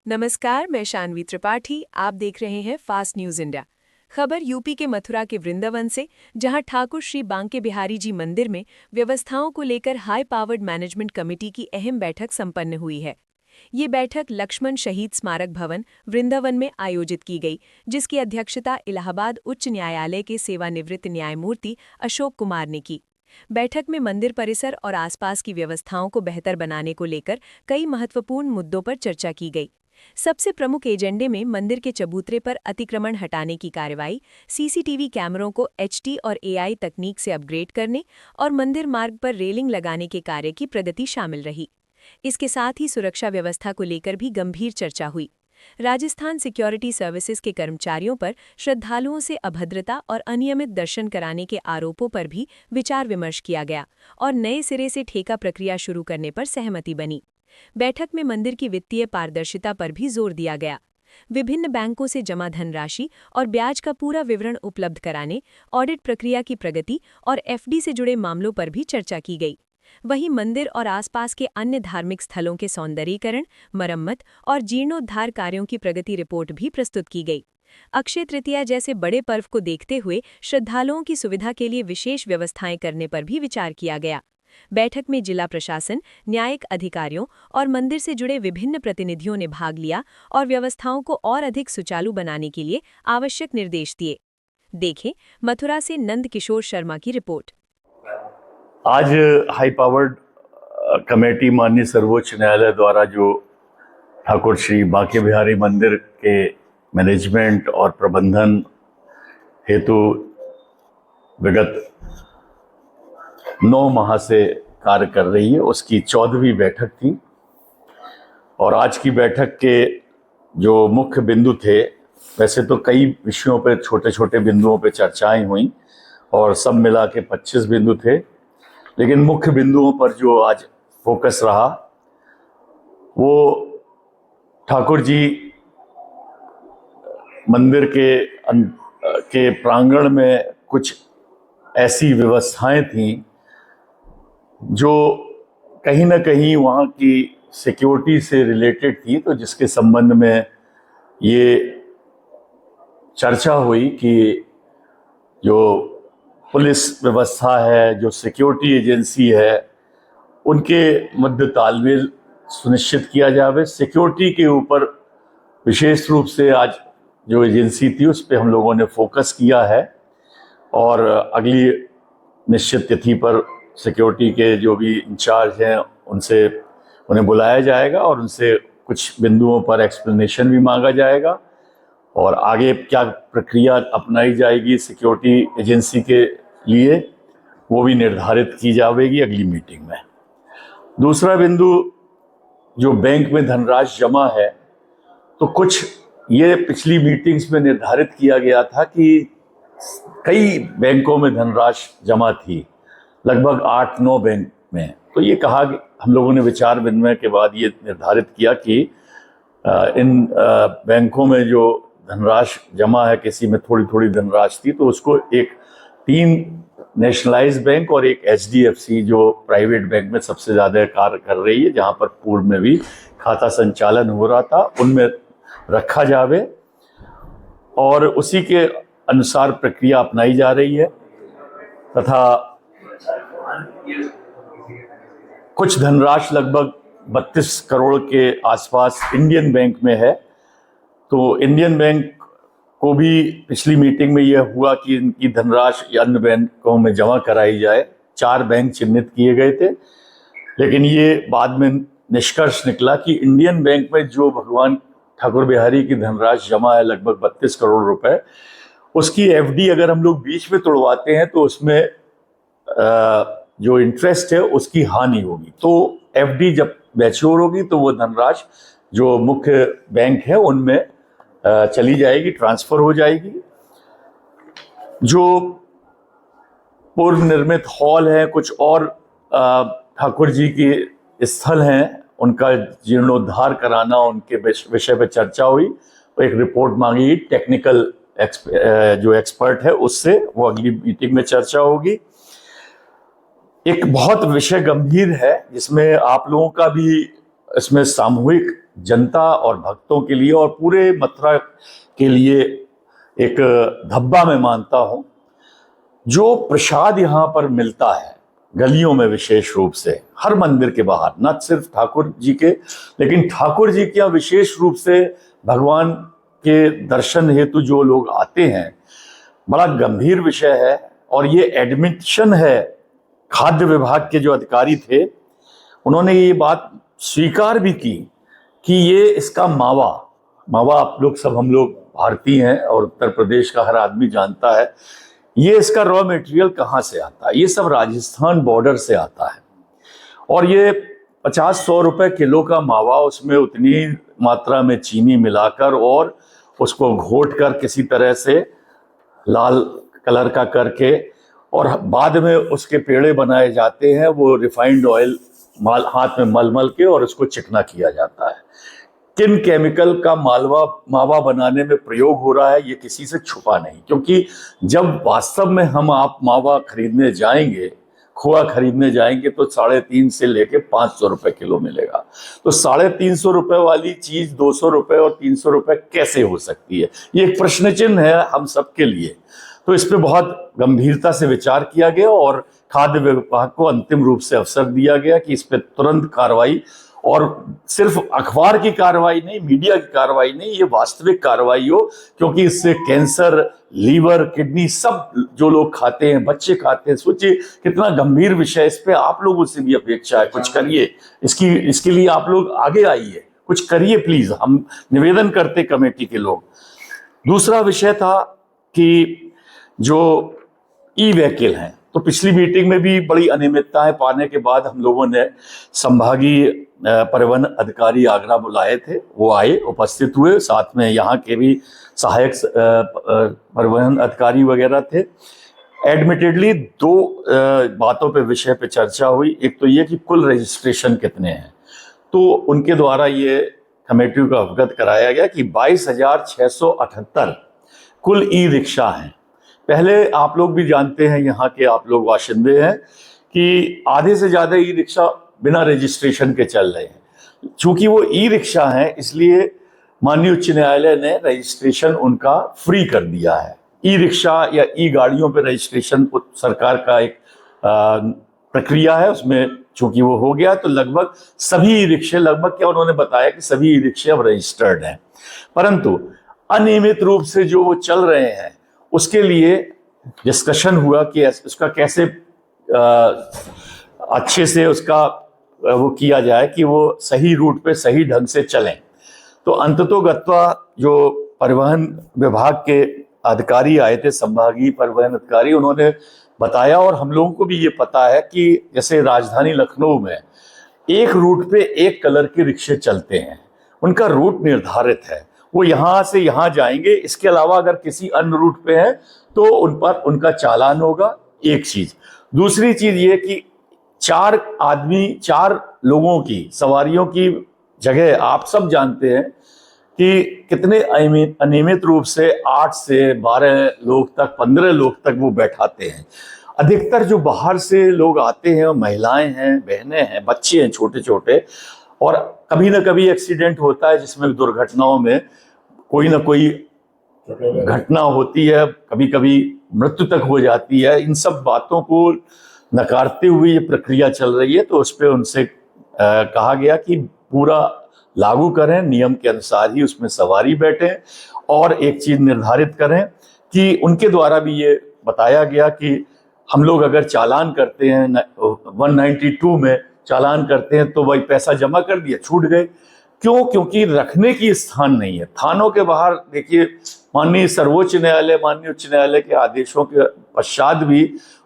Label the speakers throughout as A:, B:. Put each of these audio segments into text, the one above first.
A: नमस्कार, मैं शानवी त्रिपाठी। आप देख रहे हैं फास्ट न्यूज इंडिया। खबर यूपी के मथुरा के वृंदावन से, जहां ठाकुर श्री बांके बिहारी जी मंदिर में व्यवस्थाओं को लेकर हाई पावर्ड मैनेजमेंट कमेटी की अहम बैठक संपन्न हुई है। ये बैठक लक्ष्मण शहीद स्मारक भवन वृंदावन में आयोजित की गई, जिसकी अध्यक्षता इलाहाबाद उच्च न्यायालय के सेवानिवृत्त न्यायमूर्ति अशोक कुमार ने की। बैठक में मंदिर परिसर और आसपास की व्यवस्थाओं को बेहतर बनाने को लेकर कई महत्वपूर्ण मुद्दों पर चर्चा की गई। सबसे प्रमुख एजेंडे में मंदिर के चबूतरे पर अतिक्रमण हटाने की कार्रवाई, सीसीटीवी कैमरों को एचडी और एआई तकनीक से अपग्रेड करने और मंदिर मार्ग पर रेलिंग लगाने के कार्य की प्रगति शामिल रही। इसके साथ ही सुरक्षा व्यवस्था को लेकर भी गंभीर चर्चा हुई। राजस्थान सिक्योरिटी सर्विसेज के कर्मचारियों पर श्रद्धालुओं से अभद्रता और अनियमित दर्शन कराने के आरोपों पर भी विचार विमर्श किया गया और नए सिरे से ठेका प्रक्रिया शुरू करने पर सहमति बनी। बैठक में मंदिर की वित्तीय पारदर्शिता पर भी जोर दिया गया। विभिन्न बैंकों से जमा धनराशि और ब्याज का पूरा विवरण उपलब्ध कराने, ऑडिट प्रक्रिया की प्रगति और एफडी से जुड़े मामलों पर भी चर्चा की गई। वहीं मंदिर और आसपास के अन्य धार्मिक स्थलों के सौंदर्यीकरण, मरम्मत और जीर्णोद्धार कार्यों की प्रगति रिपोर्ट भी प्रस्तुत की गई। अक्षय तृतीया जैसे बड़े पर्व को देखते हुए श्रद्धालुओं की सुविधा के लिए विशेष व्यवस्थाएं करने पर भी विचार किया गया। बैठक में जिला प्रशासन, न्यायिक अधिकारियों और मंदिर से जुड़े विभिन्न प्रतिनिधियों ने भाग लिया और व्यवस्थाओं को और अधिक सुचारू बनाने के लिए आवश्यक निर्देश दिए। देखें मथुरा से नंद किशोर शर्मा की रिपोर्ट।
B: आज हाई पावर्ड कमेटी माननीय सर्वोच्च न्यायालय द्वारा जो ठाकुर श्री बांके बिहारी मंदिर के मैनेजमेंट और प्रबंधन हेतु विगत 9 माह से कार्य कर रही है, उसकी 14वीं बैठक थी। और आज की बैठक के जो मुख्य बिंदु थे, वैसे तो कई विषयों पर छोटे छोटे बिंदुओं पर चर्चाएं हुई और सब मिला के 25 बिंदु थे, लेकिन मुख्य बिंदुओं पर जो आज फोकस रहा वो ठाकुर जी मंदिर के प्रांगण में कुछ ऐसी व्यवस्थाएं थीं जो कहीं ना कहीं वहाँ की सिक्योरिटी से रिलेटेड थी, तो जिसके संबंध में ये चर्चा हुई कि जो पुलिस व्यवस्था है, जो सिक्योरिटी एजेंसी है, उनके मध्य तालमेल सुनिश्चित किया जाए। सिक्योरिटी के ऊपर विशेष रूप से आज जो एजेंसी थी उस पर हम लोगों ने फोकस किया है और अगली निश्चित तिथि पर सिक्योरिटी के जो भी इंचार्ज हैं उन्हें बुलाया जाएगा और उनसे कुछ बिंदुओं पर एक्सप्लेनेशन भी मांगा जाएगा और आगे क्या प्रक्रिया अपनाई जाएगी सिक्योरिटी एजेंसी के लिए वो भी निर्धारित की जाएगी अगली मीटिंग में। दूसरा बिंदु, जो बैंक में धनराशि जमा है, तो कुछ ये पिछली मीटिंग्स में निर्धारित किया गया था कि कई बैंकों में धनराशि जमा थी, लगभग 8-9 बैंक में। तो ये कहा कि हम लोगों ने विचार विनिमय के बाद ये निर्धारित किया कि इन बैंकों में जो धनराशि जमा है, किसी में थोड़ी थोड़ी धनराशि थी, तो उसको 3 नेशनलाइज बैंक और एक एचडीएफसी जो प्राइवेट बैंक में सबसे ज़्यादा कार्य कर रही है, जहाँ पर पूर्व में भी खाता संचालन हो रहा था, उनमें रखा जावे और उसी के अनुसार प्रक्रिया अपनाई जा रही है। तथा कुछ धनराशि लगभग 32 करोड़ के आसपास इंडियन बैंक में है। तो इंडियन बैंक को भी पिछली मीटिंग में यह हुआ कि इनकी धनराशि अन्य बैंकों में जमा कराई जाए। 4 बैंक चिन्हित किए गए थे, लेकिन ये बाद में निष्कर्ष निकला कि इंडियन बैंक में जो भगवान ठाकुर बिहारी की धनराशि जमा है लगभग 32 करोड़ रुपए, उसकी एफडी अगर हम लोग बीच में तोड़वाते हैं तो उसमें जो इंटरेस्ट है उसकी हानि होगी। तो एफडी जब मैच्योर होगी तो वो धनराशि जो मुख्य बैंक है उनमें चली जाएगी, ट्रांसफर हो जाएगी। जो पूर्व निर्मित हॉल है, कुछ और ठाकुर जी के स्थल हैं, उनका जीर्णोद्धार कराना, उनके विषय पर चर्चा हुई। तो एक रिपोर्ट मांगी टेक्निकल जो एक्सपर्ट है उससे, वो अगली मीटिंग में चर्चा होगी। एक बहुत विषय गंभीर है जिसमें आप लोगों का भी इसमें सामूहिक जनता और भक्तों के लिए और पूरे मथुरा के लिए एक धब्बा मैं मानता हूं। जो प्रसाद यहाँ पर मिलता है गलियों में, विशेष रूप से हर मंदिर के बाहर, न सिर्फ ठाकुर जी के, लेकिन ठाकुर जी का विशेष रूप से भगवान के दर्शन हेतु जो लोग आते हैं, बड़ा गंभीर विषय है। और ये एडमिशन है, खाद्य विभाग के जो अधिकारी थे उन्होंने ये बात स्वीकार भी की कि ये इसका मावा आप लोग सब, हम लोग भारतीय हैं और उत्तर प्रदेश का हर आदमी जानता है ये इसका रॉ मटेरियल कहाँ से आता है। ये सब राजस्थान बॉर्डर से आता है और ये 50-100 रुपए किलो का मावा, उसमें उतनी मात्रा में चीनी मिलाकर और उसको घोट कर किसी तरह से लाल कलर का करके और बाद में उसके पेड़े बनाए जाते हैं। वो रिफाइंड ऑयल हाथ में मल के और उसको चिकना किया जाता है। किन केमिकल का मावा बनाने में प्रयोग हो रहा है ये किसी से छुपा नहीं, क्योंकि जब वास्तव में आप मावा खरीदने जाएंगे, खोआ खरीदने जाएंगे तो 350 से लेके 500 रुपए किलो मिलेगा। तो 350 रुपए वाली चीज 200 रुपए और 300 रुपए कैसे हो सकती है? ये एक प्रश्न चिन्ह है हम सबके लिए। तो इस पे बहुत गंभीरता से विचार किया गया और खाद्य विभाग को अंतिम रूप से अवसर दिया गया कि इस पे तुरंत कार्रवाई, और सिर्फ अखबार की कार्रवाई नहीं, मीडिया की कार्रवाई नहीं, ये वास्तविक कार्रवाई हो, क्योंकि इससे कैंसर, लीवर, किडनी सब जो लोग खाते हैं, बच्चे खाते हैं। सोचिए कितना गंभीर विषय। इस पे आप लोगों से भी अपेक्षा है, कुछ करिए। इसके लिए आप लोग आगे आइए, कुछ करिए प्लीज, हम निवेदन करते कमेटी के लोग। दूसरा विषय था कि जो ई व्हीकल हैं, तो पिछली मीटिंग में भी बड़ी अनियमितताएं पाने के बाद हम लोगों ने संभागीय परिवहन अधिकारी आगरा बुलाए थे। वो आए, उपस्थित हुए, साथ में यहाँ के भी सहायक परिवहन अधिकारी वगैरह थे। एडमिटेडली 2 बातों पे, विषय पे चर्चा हुई। एक तो ये कि कुल रजिस्ट्रेशन कितने हैं, तो उनके द्वारा ये कमेटी को अवगत कराया गया कि 22,678 कुल ई रिक्शा हैं। पहले आप लोग भी जानते हैं, यहाँ के आप लोग वाशिंदे हैं, कि आधे से ज्यादा ई रिक्शा बिना रजिस्ट्रेशन के चल रहे हैं। चूंकि वो ई रिक्शा हैं, इसलिए माननीय उच्च न्यायालय ने रजिस्ट्रेशन उनका फ्री कर दिया है। ई रिक्शा या ई गाड़ियों पे रजिस्ट्रेशन सरकार का एक प्रक्रिया है, उसमें चूंकि वो हो गया तो लगभग सभी ई रिक्शे, लगभग क्या उन्होंने बताया कि सभी ई रिक्शे अब रजिस्टर्ड हैं। परंतु अनियमित रूप से जो वो चल रहे हैं उसके लिए डिस्कशन हुआ कि उसका कैसे अच्छे से उसका वो किया जाए कि वो सही रूट पे सही ढंग से चलें। तो अंततोगत्वा जो परिवहन विभाग के अधिकारी आए थे, संभागीय परिवहन अधिकारी, उन्होंने बताया, और हम लोगों को भी ये पता है कि जैसे राजधानी लखनऊ में एक रूट पे एक कलर के रिक्शे चलते हैं, उनका रूट निर्धारित है, वो यहाँ से यहाँ जाएंगे। इसके अलावा अगर किसी अन्य रूट पे है तो उन पर उनका चालान होगा। एक चीज। दूसरी चीज ये कि 4 लोगों की सवारियों की जगह आप सब जानते हैं कि कितने अनियमित रूप से 8 से 12 लोग तक, 15 लोग तक वो बैठाते हैं। अधिकतर जो बाहर से लोग आते हैं, महिलाएं हैं, बहनें हैं, बच्चे हैं छोटे छोटे, और कभी ना कभी एक्सीडेंट होता है जिसमें दुर्घटनाओं में कोई ना कोई घटना होती है, कभी कभी मृत्यु तक हो जाती है। इन सब बातों को नकारते हुए ये प्रक्रिया चल रही है। तो उस पर उनसे कहा गया कि पूरा लागू करें, नियम के अनुसार ही उसमें सवारी बैठे, और एक चीज निर्धारित करें कि उनके द्वारा भी ये बताया गया कि हम लोग अगर चालान करते हैं 192 में चालान करते हैं तो वही पैसा जमा कर दिया, छूट गए। क्यों? क्योंकि रखने की स्थान नहीं है। थानों के बाहर देखिए, माननीय सर्वोच्च न्यायालय, माननीय उच्च न्यायालय के आदेशों के पश्चात भी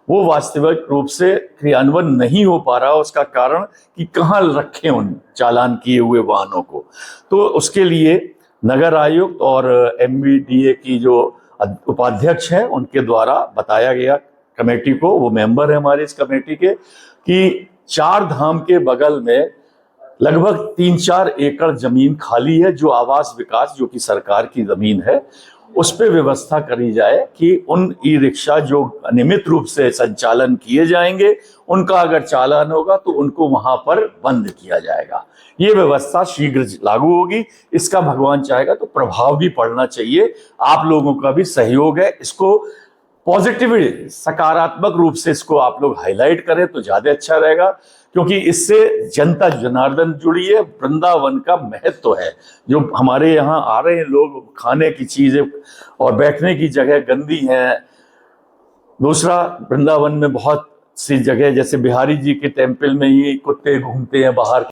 B: वो वास्तविक रूप से क्रियान्वयन नहीं हो पा रहा। उसका कारण कि कहाँ रखें उन चालान किए हुए वाहनों को। तो उसके लिए नगर आयुक्त और MVDA की जो उपाध्यक्ष हैं उनके द्वारा बताया गया कमेटी को, वो मेंबर है हमारे इस कमेटी के, कि 4 धाम के बगल में लगभग 3-4 एकड़ जमीन खाली है, जो आवास विकास, जो कि सरकार की जमीन है, उस पर व्यवस्था करी जाए कि उन ई रिक्शा जो अनियमित रूप से संचालन किए जाएंगे, उनका अगर चालान होगा तो उनको वहां पर बंद किया जाएगा। ये व्यवस्था शीघ्र लागू होगी। इसका भगवान चाहेगा तो प्रभाव भी पड़ना चाहिए। आप लोगों का भी सहयोग है, इसको पॉजिटिवली सकारात्मक रूप से इसको आप लोग हाईलाइट करें तो ज्यादा अच्छा रहेगा, क्योंकि इससे जनता जनार्दन जुड़ी है। वृंदावन का महत्व है। जो हमारे यहाँ आ रहे हैं लोग, खाने की चीजें और बैठने की जगह गंदी है। दूसरा, वृंदावन में बहुत सी जगह जैसे बिहारी जी के टेम्पल में ही कुत्ते घूमते हैं बाहर।